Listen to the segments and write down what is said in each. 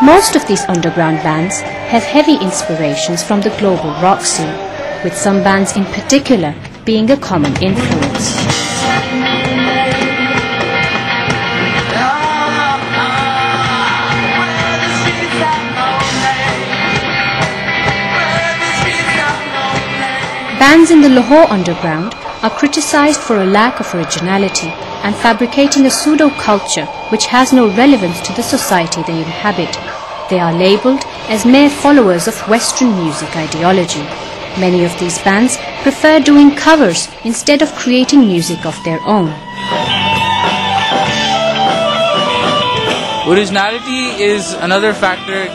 Most of these underground bands have heavy inspirations from the global rock scene, with some bands in particular being a common influence. Bands in the Lahore underground are criticized for a lack of originality and fabricating a pseudo-culture which has no relevance to the society they inhabit. They are labelled as mere followers of Western music ideology. Many of these bands prefer doing covers instead of creating music of their own. Originality is another factor.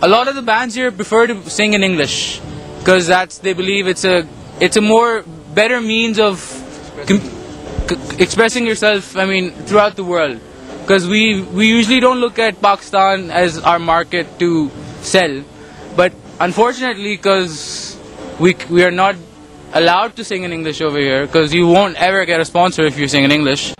A lot of the bands here prefer to sing in English because they believe it's a more better means of expressing yourself. I mean, throughout the world, because we usually don't look at Pakistan as our market to sell, but unfortunately, because we are not allowed to sing in English over here, because you won't ever get a sponsor if you sing in English.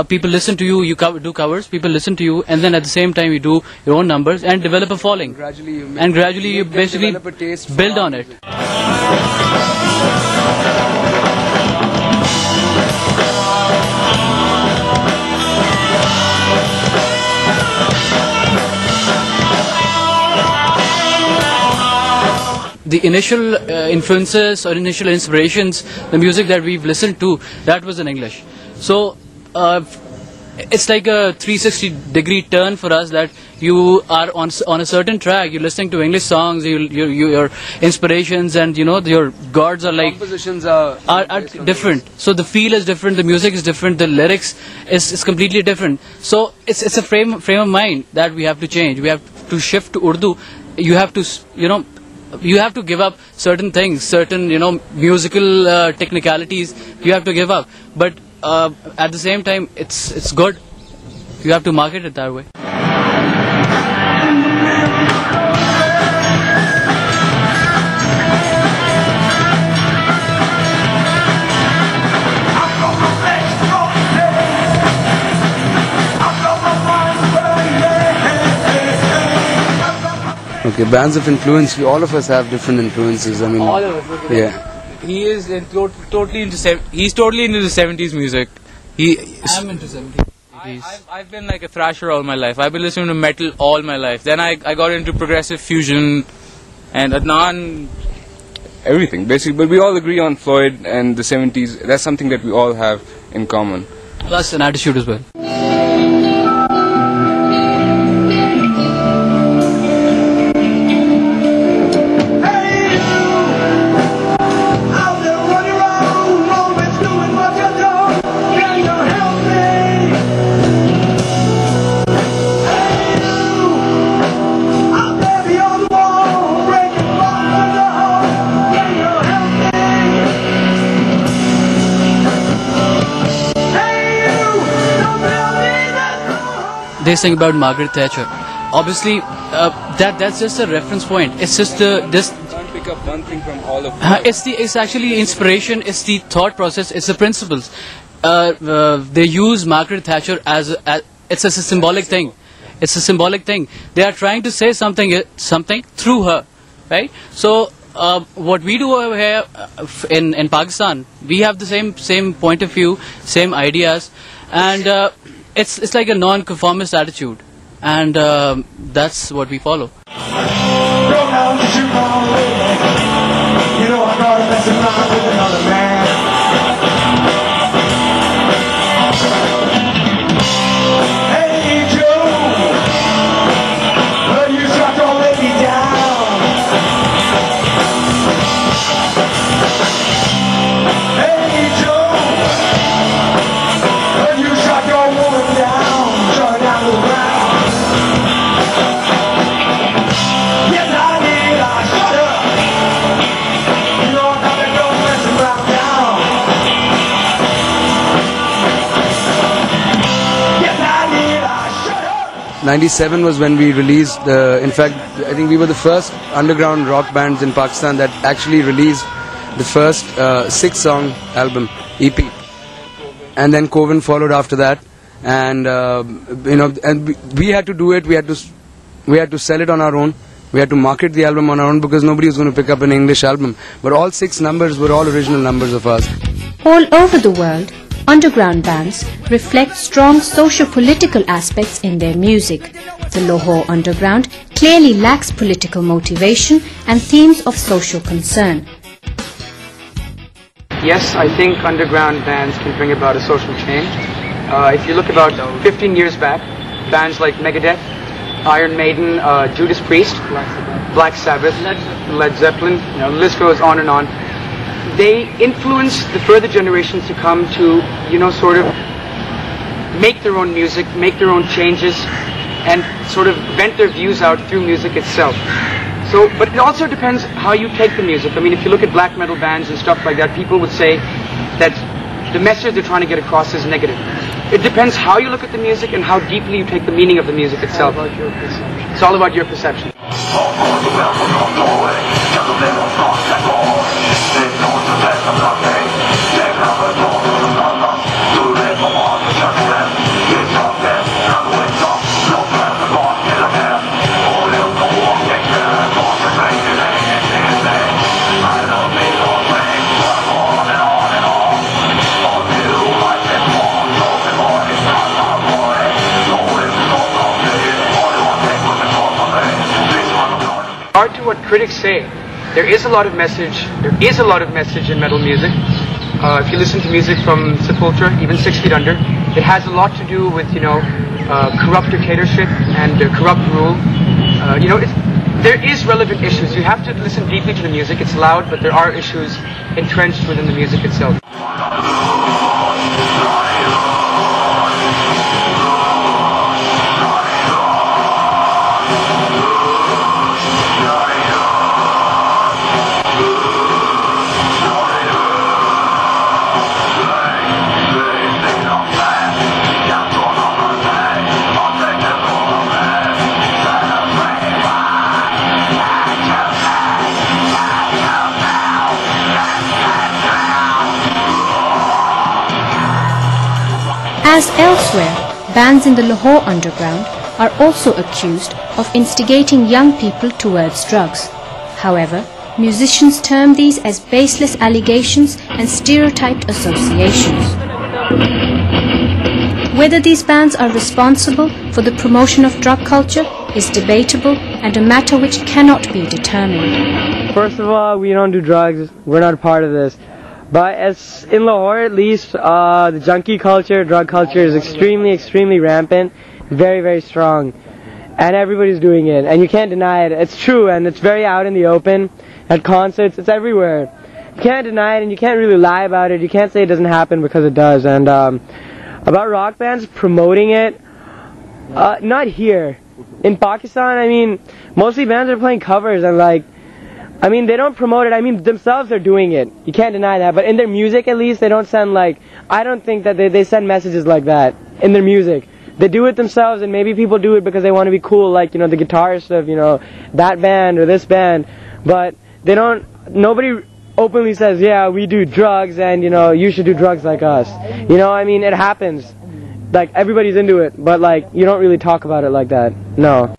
People listen to you, you do covers, people listen to you, and then at the same time you do your own numbers and develop a following. Gradually you basically build on it. The initial influences or initial inspirations, the music that we've listened to, that was in English. So it's like a 360-degree turn for us, that you are on a certain track, you're listening to English songs, your inspirations and your gods are like compositions are different. So the feel is different, the music is different, the lyrics is completely different. So it's a frame of mind that we have to change. We have to shift to Urdu. You have to you have to give up certain things, certain musical technicalities you have to give up, but at the same time it's good. You have to market it that way. Okay, bands of influence. All of us have different influences. I mean, all of us. Okay. Yeah. He is totally into he's totally into the 70s music. I'm into 70s. I've been like a thrasher all my life. I've been listening to metal all my life. Then I got into progressive fusion and Adnan. Everything, basically. But we all agree on Floyd and the 70s. That's something that we all have in common. Plus an attitude as well. They sing about Margaret Thatcher. Obviously, that's just a reference point. It's just this. Can't pick up one thing from all of It's actually inspiration. It's the thought process. It's the principles. They use Margaret Thatcher as it's a symbolic thing. It's a symbolic thing. They are trying to say something through her, right? So what we do over here in Pakistan, we have the same point of view, same ideas, and it's like a non-conformist attitude, and that's what we follow. 97 was when we released, in fact, I think we were the first underground rock bands in Pakistan that actually released the first 6-song album, EP. And then Kain followed after that. And, and we had to do it, we had to sell it on our own. We had to market the album on our own because nobody was going to pick up an English album. But all 6 numbers were all original numbers of ours. All over the world, underground bands reflect strong socio-political aspects in their music. The Lahore Underground clearly lacks political motivation and themes of social concern. Yes, I think underground bands can bring about a social change. If you look about 15 years back, bands like Megadeth, Iron Maiden, Judas Priest, Black Sabbath, Led Zeppelin, the list goes on and on. They influence the further generations to come to, sort of make their own music, make their own changes, and sort of vent their views out through music itself. So, but it also depends how you take the music. I mean, if you look at black metal bands and stuff like that, people would say that the message they're trying to get across is negative. It depends how you look at the music and how deeply you take the meaning of the music itself. It's all about your perception. Hard to what critics say. There is a lot of message. There is a lot of message in metal music. If you listen to music from Sepultura, even 6 Feet Under, it has a lot to do with corrupt dictatorship and corrupt rule. There is relevant issues. You have to listen deeply to the music. It's loud, but there are issues entrenched within the music itself. As elsewhere, bands in the Lahore Underground are also accused of instigating young people towards drugs. However, musicians term these as baseless allegations and stereotyped associations. Whether these bands are responsible for the promotion of drug culture is debatable and a matter which cannot be determined. First of all, we don't do drugs. We're not a part of this. But as in Lahore, at least, the junkie culture, drug culture is extremely rampant, very strong, and everybody's doing it, and you can't deny it. It's true, and it's very out in the open. At concerts, it's everywhere. You can't deny it, and you can't really lie about it. You can't say it doesn't happen because it does. And about rock bands promoting it, not here. In Pakistan, I mean, mostly bands are playing covers and they don't promote it. I mean, themselves are doing it. You can't deny that. But in their music, at least, they don't send I don't think that they send messages like that in their music. They do it themselves, and maybe people do it because they want to be cool, the guitarist of, that band or this band. But they don't, nobody openly says, yeah, we do drugs and, you should do drugs like us. I mean, it happens. Everybody's into it, but, you don't really talk about it like that. No.